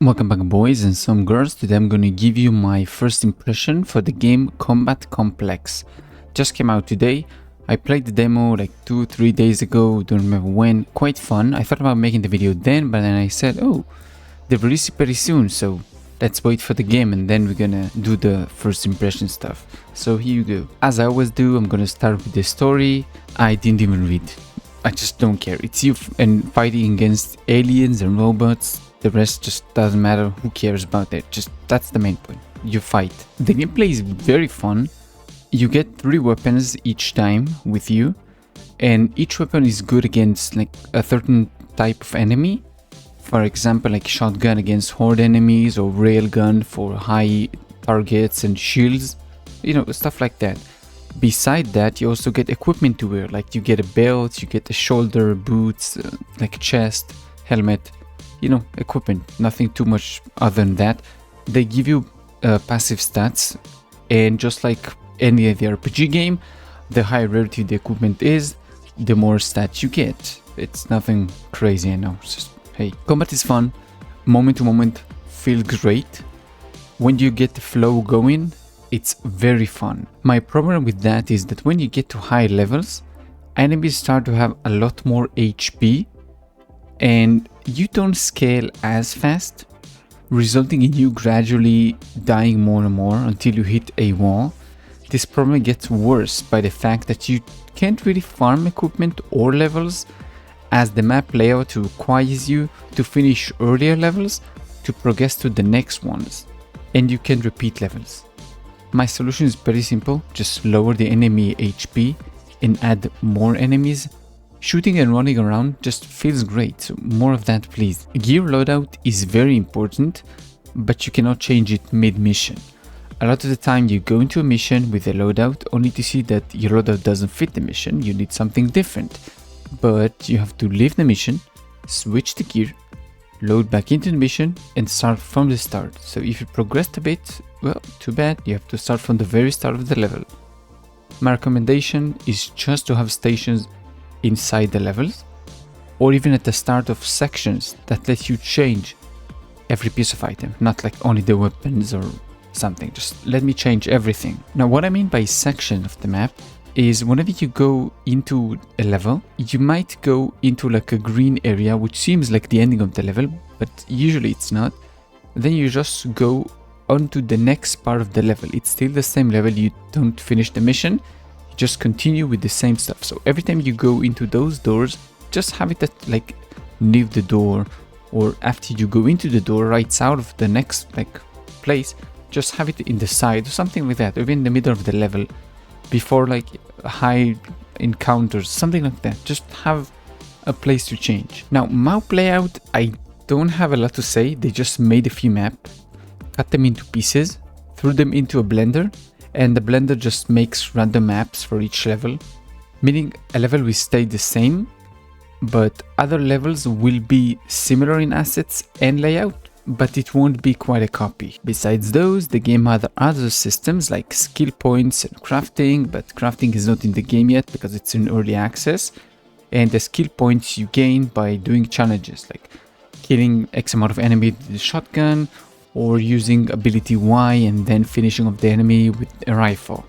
Welcome back, boys and some girls. Today I'm going to give you my first impression for the game Combat Complex. Just came out today. I played the demo like 2-3 days ago, don't remember when. Quite fun. I thought about making the video then, but then I said, oh, they release it pretty soon, so let's wait for the game and then we're gonna do the first impression stuff. So here you go. As I always do, I'm gonna start with the story. I didn't even read. I just don't care. It's you and fighting against aliens and robots. The rest just doesn't matter. Who cares about it? Just that's the main point. You fight. The gameplay is very fun. You get 3 weapons each time with you, and each weapon is good against like a certain type of enemy. For example, like shotgun against horde enemies, or railgun for high targets and shields. You know, stuff like that. Beside that, you also get equipment to wear. Like you get a belt, you get a shoulder, boots, like chest, helmet. You know, equipment, nothing too much other than that. They give you passive stats, and just like any of the RPG game, the higher rarity the equipment is, the more stats you get. It's nothing crazy, I know. It's just, hey, combat is fun, moment to moment, feel great. When you get the flow going, it's very fun. My problem with that is that when you get to high levels, enemies start to have a lot more HP, and you don't scale as fast, resulting in you gradually dying more and more until you hit a wall. This problem gets worse by the fact that you can't really farm equipment or levels, as the map layout requires you to finish earlier levels to progress to the next ones, and you can repeat levels. My solution is very simple: just lower the enemy HP and add more enemies. Shooting and running around just feels great, so more of that please. Gear loadout is very important, but you cannot change it mid-mission. A lot of the time you go into a mission with a loadout only to see that your loadout doesn't fit the mission, you need something different. But you have to leave the mission, switch the gear, load back into the mission and start from the start. So if you progressed a bit, well, too bad, you have to start from the very start of the level. My recommendation is just to have stations inside the levels, or even at the start of sections that let you change every piece of item, not like only the weapons or something. Just let me change everything. Now what I mean by section of the map is whenever you go into a level, you might go into like a green area which seems like the ending of the level, but usually it's not. Then you just go onto the next part of the level. It's still the same level, you don't finish the mission, just continue with the same stuff. So every time you go into those doors, just have it at like near the door, or after you go into the door, right out of the next like place, just have it in the side or something like that, or even in the middle of the level before like high encounters, something like that. Just have a place to change. Now map layout, I don't have a lot to say. They just made a few maps, cut them into pieces, threw them into a blender, and the blender just makes random maps for each level, meaning a level will stay the same, but other levels will be similar in assets and layout, but it won't be quite a copy. Besides those, the game had other systems like skill points and crafting, but crafting is not in the game yet because it's in early access, and the skill points you gain by doing challenges like killing X amount of enemy with the shotgun, or using ability Y and then finishing off the enemy with a rifle.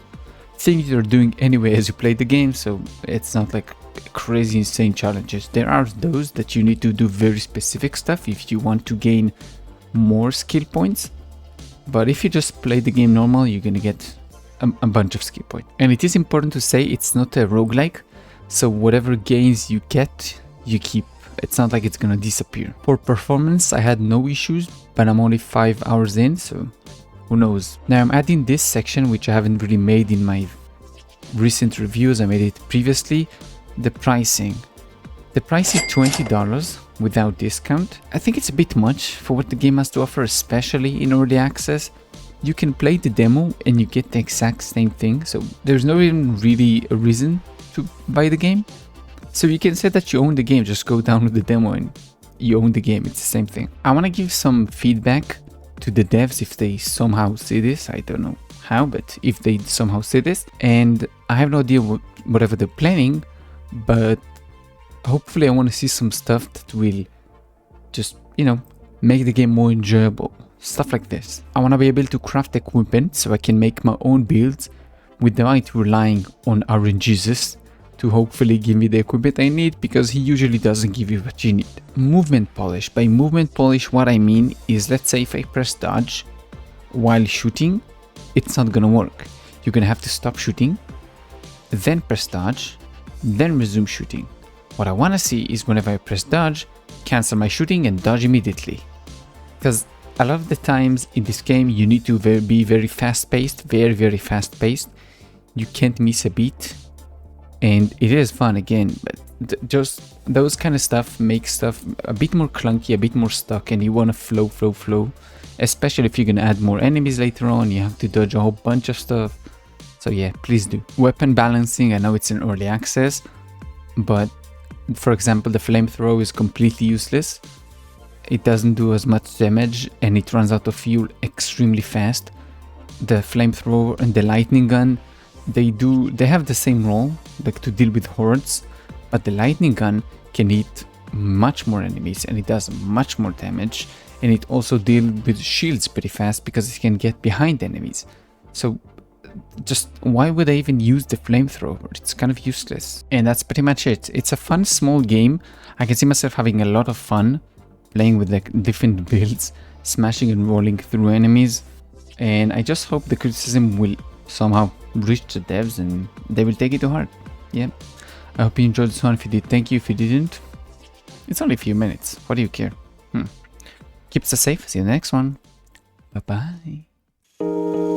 Things you're doing anyway as you play the game, so it's not like crazy insane challenges. There are those that you need to do very specific stuff if you want to gain more skill points, but if you just play the game normal, you're gonna get a bunch of skill points. And it is important to say it's not a roguelike, so whatever gains you get, you keep. It's not like it's gonna disappear. For performance, I had no issues, but I'm only 5 hours in, so who knows. Now I'm adding this section, which I haven't really made in my recent reviews. I made it previously. The pricing. The price is $20 without discount. I think it's a bit much for what the game has to offer, especially in early access. You can play the demo and you get the exact same thing, so there's no even really a reason to buy the game. So you can say that you own the game, just go down with the demo and you own the game, it's the same thing. I want to give some feedback to the devs if they somehow see this. I don't know how, but if they somehow see this, and I have no idea whatever they're planning, but hopefully I want to see some stuff that will just, you know, make the game more enjoyable, stuff like this. I want to be able to craft equipment so I can make my own builds without relying on RNGesus to hopefully give me the equipment I need, because he usually doesn't give you what you need. Movement polish. By movement polish, what I mean is, let's say if I press dodge while shooting, it's not gonna work. You're gonna have to stop shooting, then press dodge, then resume shooting. What I wanna see is whenever I press dodge, cancel my shooting and dodge immediately. Because a lot of the times in this game, you need to be very fast-paced, very fast-paced. You can't miss a beat. And it is fun again, but just those kind of stuff makes stuff a bit more clunky, a bit more stuck, and you want to flow. Especially if you're going to add more enemies later on, you have to dodge a whole bunch of stuff. So yeah, please do. Weapon balancing, I know it's in early access, but for example, the flamethrower is completely useless. It doesn't do as much damage and it runs out of fuel extremely fast. The flamethrower and the lightning gun, they have the same role, like to deal with hordes, but the lightning gun can hit much more enemies and it does much more damage, and it also deals with shields pretty fast because it can get behind enemies. So just why would I even use the flamethrower? It's kind of useless. And that's pretty much it. It's a fun small game. I can see myself having a lot of fun playing with like different builds, smashing and rolling through enemies, and I just hope the criticism will somehow reach the devs and they will take it to heart. Yeah, I hope you enjoyed this one. If you did, thank you. If you didn't, it's only a few minutes. What do you care? Keep it safe. See you in the next one. Bye bye.